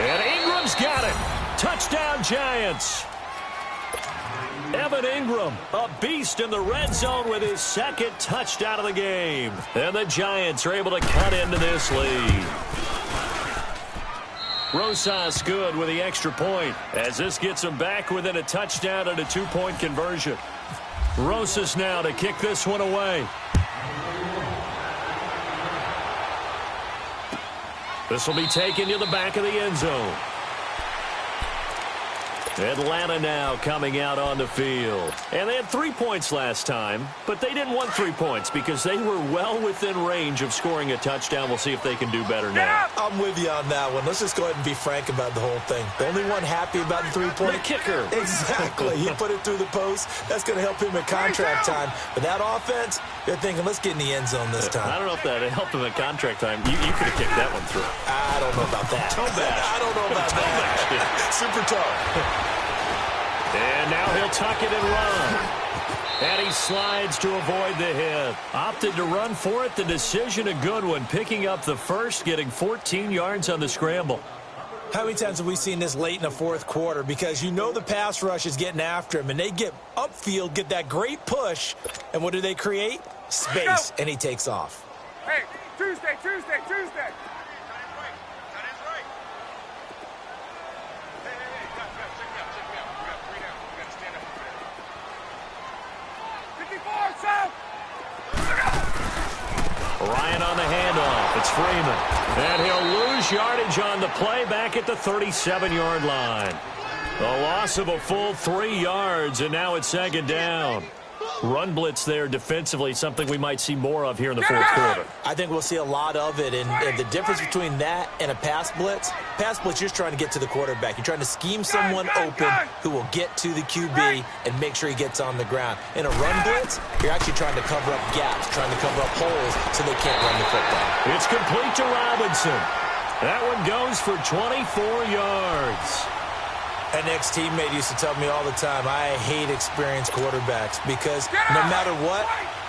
Speaker 2: And Ingram's got it. Touchdown, Giants. Evan Ingram, a beast in the red zone with his 2nd touchdown of the game. And the Giants are able to cut into this lead. Rosas good with the extra point as this gets them back within a touchdown and a 2-point conversion. Rosas now to kick this one away. This will be taken to the back of the end zone. Atlanta now coming out on the field. And they had 3 points last time, but they didn't want 3 points because they were well within range of scoring a touchdown. We'll see if they can do better now.
Speaker 3: I'm with you on that one. Let's just go ahead and be frank about the whole thing. The only one happy about the 3-point?
Speaker 2: The kicker.
Speaker 3: Exactly. He put it through the post. That's going to help him at contract time. But that offense, they're thinking, let's get in the end zone this time.
Speaker 2: I don't know if that helped him at contract time. You could have kicked that one through.
Speaker 3: I don't know about that. I don't know about that. Super tough.
Speaker 2: And now he'll tuck it and run. And he slides to avoid the hit. Opted to run for it. The decision a good one. Picking up the first, getting 14 yards on the scramble.
Speaker 3: How many times have we seen this late in the 4th quarter? Because you know the pass rush is getting after him, and they get upfield, get that great push, and what do they create? Space, and he takes off.
Speaker 4: Hey, Tuesday.
Speaker 2: Ryan on the handoff. It's Freeman. And he'll lose yardage on the play back at the 37-yard line. The loss of a full 3 yards, and now it's 2nd down. Run blitz there defensively, something we might see more of here in the 4th quarter.
Speaker 3: I think we'll see a lot of it, and the difference between that and a pass blitz, you're just trying to get to the quarterback. You're trying to scheme someone open who will get to the QB and make sure he gets on the ground. In a run blitz, you're actually trying to cover up gaps, trying to cover up holes so they can't run the football.
Speaker 2: It's complete to Robinson. That one goes for 24 yards.
Speaker 3: An ex-teammate used to tell me all the time, I hate experienced quarterbacks because no matter what,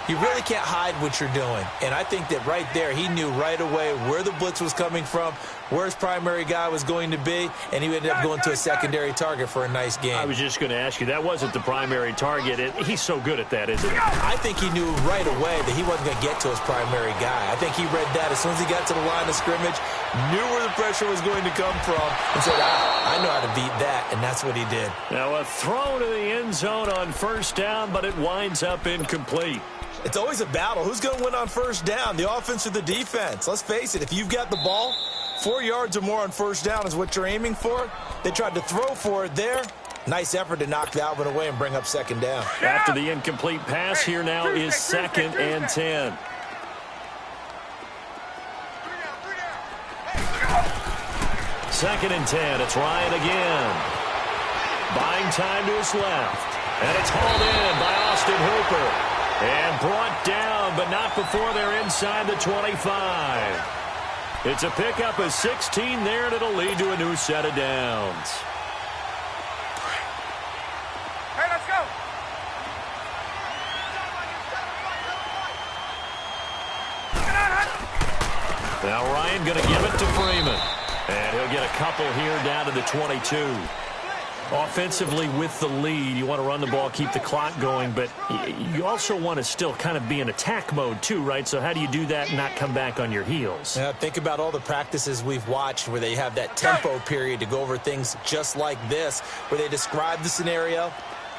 Speaker 3: you really can't hide what you're doing. And I think that right there, he knew right away where the blitz was coming from, where his primary guy was going to be, and he ended up going to a secondary target for a nice game.
Speaker 2: I was just going to ask you, that wasn't the primary target. He's so good at that, isn't he?
Speaker 3: I think he knew right away that he wasn't going to get to his primary guy. I think he read that as soon as he got to the line of scrimmage, knew where the pressure was going to come from, and said, I know how to beat that, and that's what he did.
Speaker 2: Now a throw to the end zone on 1st down, but it winds up incomplete.
Speaker 3: It's always a battle. Who's going to win on 1st down, the offense or the defense? Let's face it, if you've got the ball, 4 yards or more on 1st down is what you're aiming for. They tried to throw for it there. Nice effort to knock that one away and bring up 2nd down.
Speaker 2: After the incomplete pass, here now is 2nd and 10. Second and 10. It's Ryan again. Buying time to his left. And it's hauled in by Austin Hooper. And brought down, but not before they're inside the 25. It's a pickup of 16 there, and it'll lead to a new set of downs.
Speaker 4: Hey, let's go.
Speaker 2: Now Ryan going to give it to Freeman. And he'll get a couple here down to the 22. Offensively with the lead, you want to run the ball, keep the clock going, but you also want to still kind of be in attack mode too, right? So how do you do that and not come back on your heels?
Speaker 3: Yeah, think about all the practices we've watched where they have that tempo period to go over things just like this, where they describe the scenario,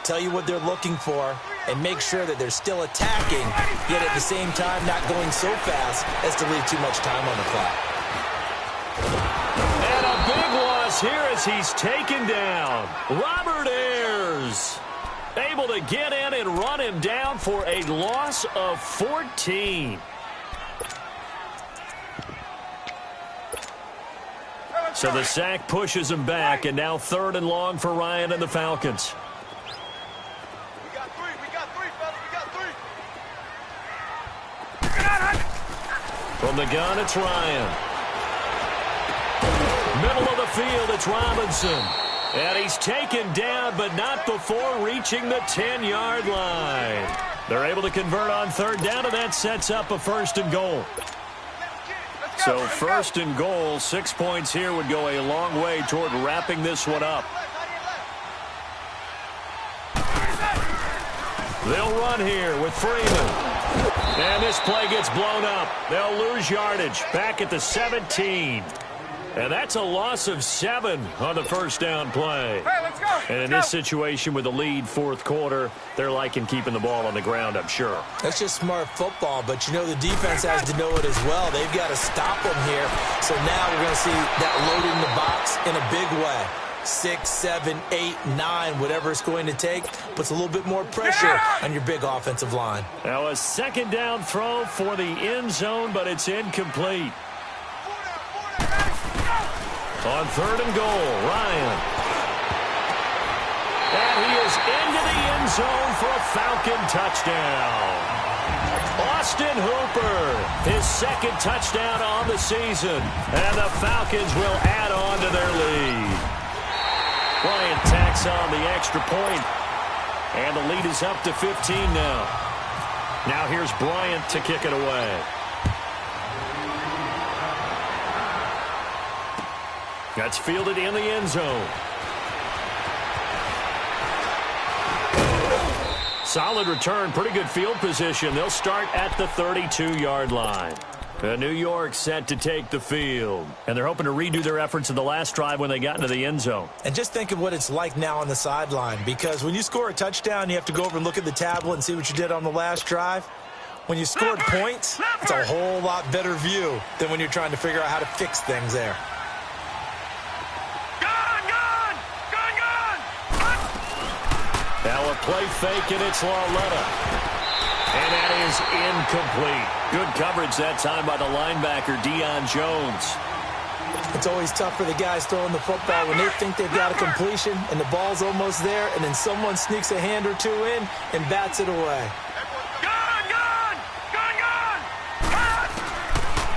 Speaker 3: tell you what they're looking for, and make sure that they're still attacking, yet at the same time not going so fast as to leave too much time on the clock.
Speaker 2: And a big loss here as he's taken down. Robert Ayers able to get in and run him down for a loss of 14. So the sack pushes him back, and now 3rd and long for Ryan and the Falcons.
Speaker 4: We got three, fellas. We got three.
Speaker 2: From the gun, it's Ryan. Middle of the field, it's Robinson. And he's taken down, but not before reaching the 10-yard line. They're able to convert on 3rd down, and that sets up a 1st and goal. So 1st and goal, 6 points here would go a long way toward wrapping this one up. They'll run here with Freeman. And this play gets blown up. They'll lose yardage back at the 17. And that's a loss of 7 on the 1st down play.
Speaker 4: Hey, let's go.
Speaker 2: And in this situation with the lead 4th quarter, they're liking keeping the ball on the ground, I'm sure.
Speaker 3: That's just smart football, but you know the defense has to know it as well. They've got to stop them here. So now we're going to see that loaded in the box in a big way. 6, 7, 8, 9, whatever it's going to take, puts a little bit more pressure on your big offensive line.
Speaker 2: Now a 2nd down throw for the end zone, but it's incomplete. On 3rd and goal, Ryan. And he is into the end zone for a Falcon touchdown. Austin Hooper, his 2nd touchdown on the season. And the Falcons will add on to their lead. Bryant tacks on the extra point. And the lead is up to 15 now. Now here's Bryant to kick it away. That's fielded in the end zone. Solid return, pretty good field position. They'll start at the 32-yard line. New York set to take the field. And they're hoping to redo their efforts in the last drive when they got into the end zone.
Speaker 3: And just think of what it's like now on the sideline, because when you score a touchdown, you have to go over and look at the tablet and see what you did on the last drive. When you scored points, it's a whole lot better view than when you're trying to figure out how to fix things there.
Speaker 2: Now a play fake, and it's Lauletta. And that is incomplete. Good coverage that time by the linebacker, Deion Jones.
Speaker 3: It's always tough for the guys throwing the football when they think they've got a completion and the ball's almost there, and then someone sneaks a hand or two in and bats it away.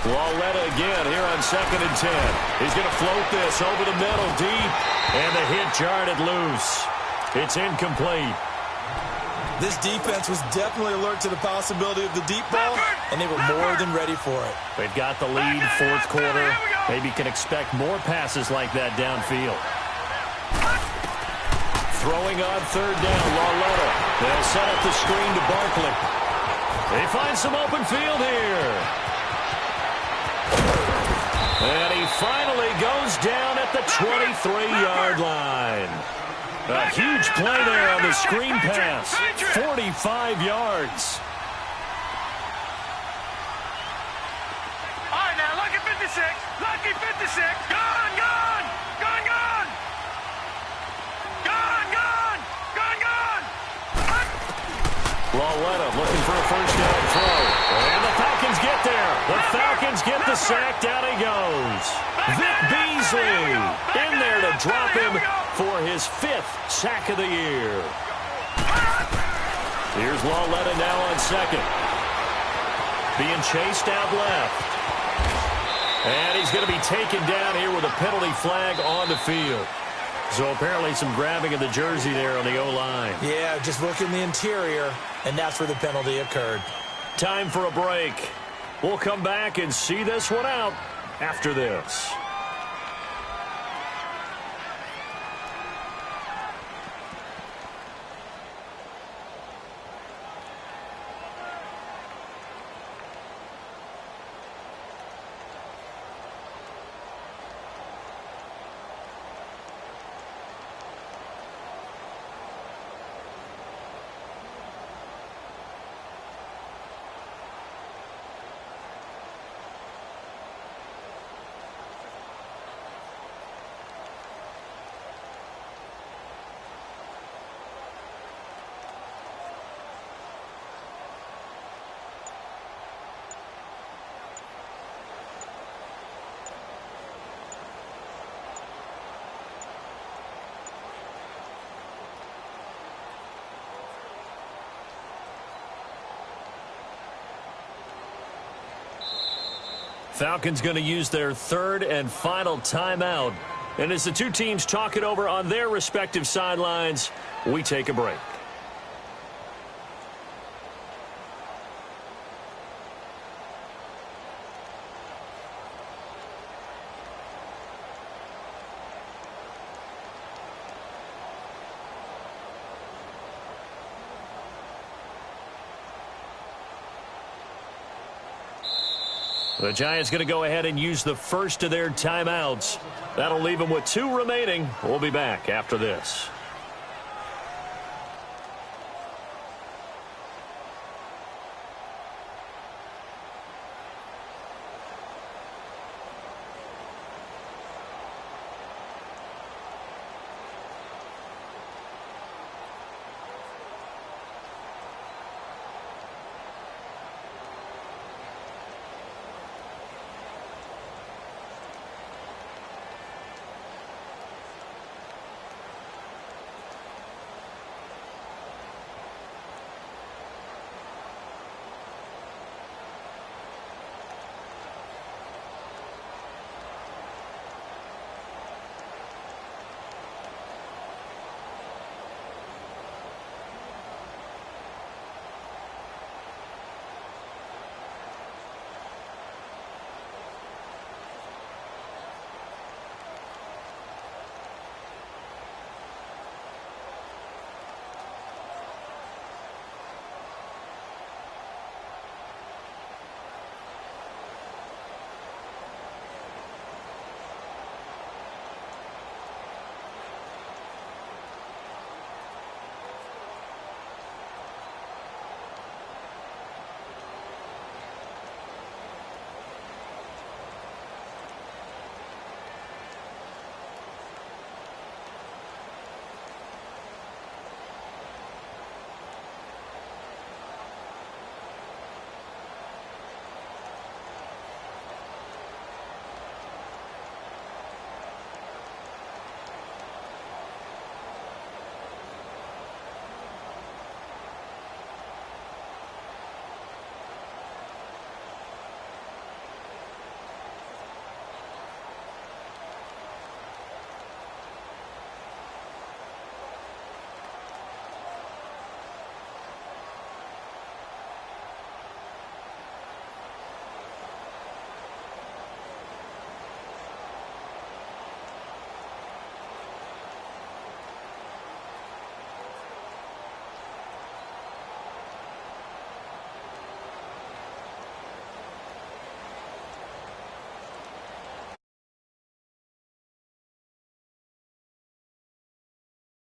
Speaker 2: Lauletta again here on 2nd and 10. He's going to float this over the middle deep, and the hit jarred it loose. It's incomplete.
Speaker 3: This defense was definitely alert to the possibility of the deep ball, and they were more than ready for it.
Speaker 2: They've got the lead, 4th quarter. Maybe can expect more passes like that downfield. Throwing on 3rd down, Lauletta. They'll set up the screen to Barkley. They find some open field here. And he finally goes down at the 23-yard line. A huge play there on the screen pass. 45 yards.
Speaker 4: All right, now, lucky 56. Lucky 56. Gone, gone. Gone, gone. Gone, gone. Gone, gone.
Speaker 2: Lauletta looking for a 1st down throw. And the Falcons get there. The Falcons get the sack. Down he goes. Vic Beasley in there to drop him for his 5th sack of the year. Here's Lauletta now on 2nd. Being chased out left. And he's going to be taken down here with a penalty flag on the field. So apparently some grabbing of the jersey there on the O-line.
Speaker 3: Yeah, just look in the interior, and that's where the penalty occurred.
Speaker 2: Time for a break. We'll come back and see this one out after this. Falcons going to use their third and final timeout. And as the two teams talk it over on their respective sidelines, we take a break. The Giants going to go ahead and use the first of their timeouts. That'll leave them with 2 remaining. We'll be back after this.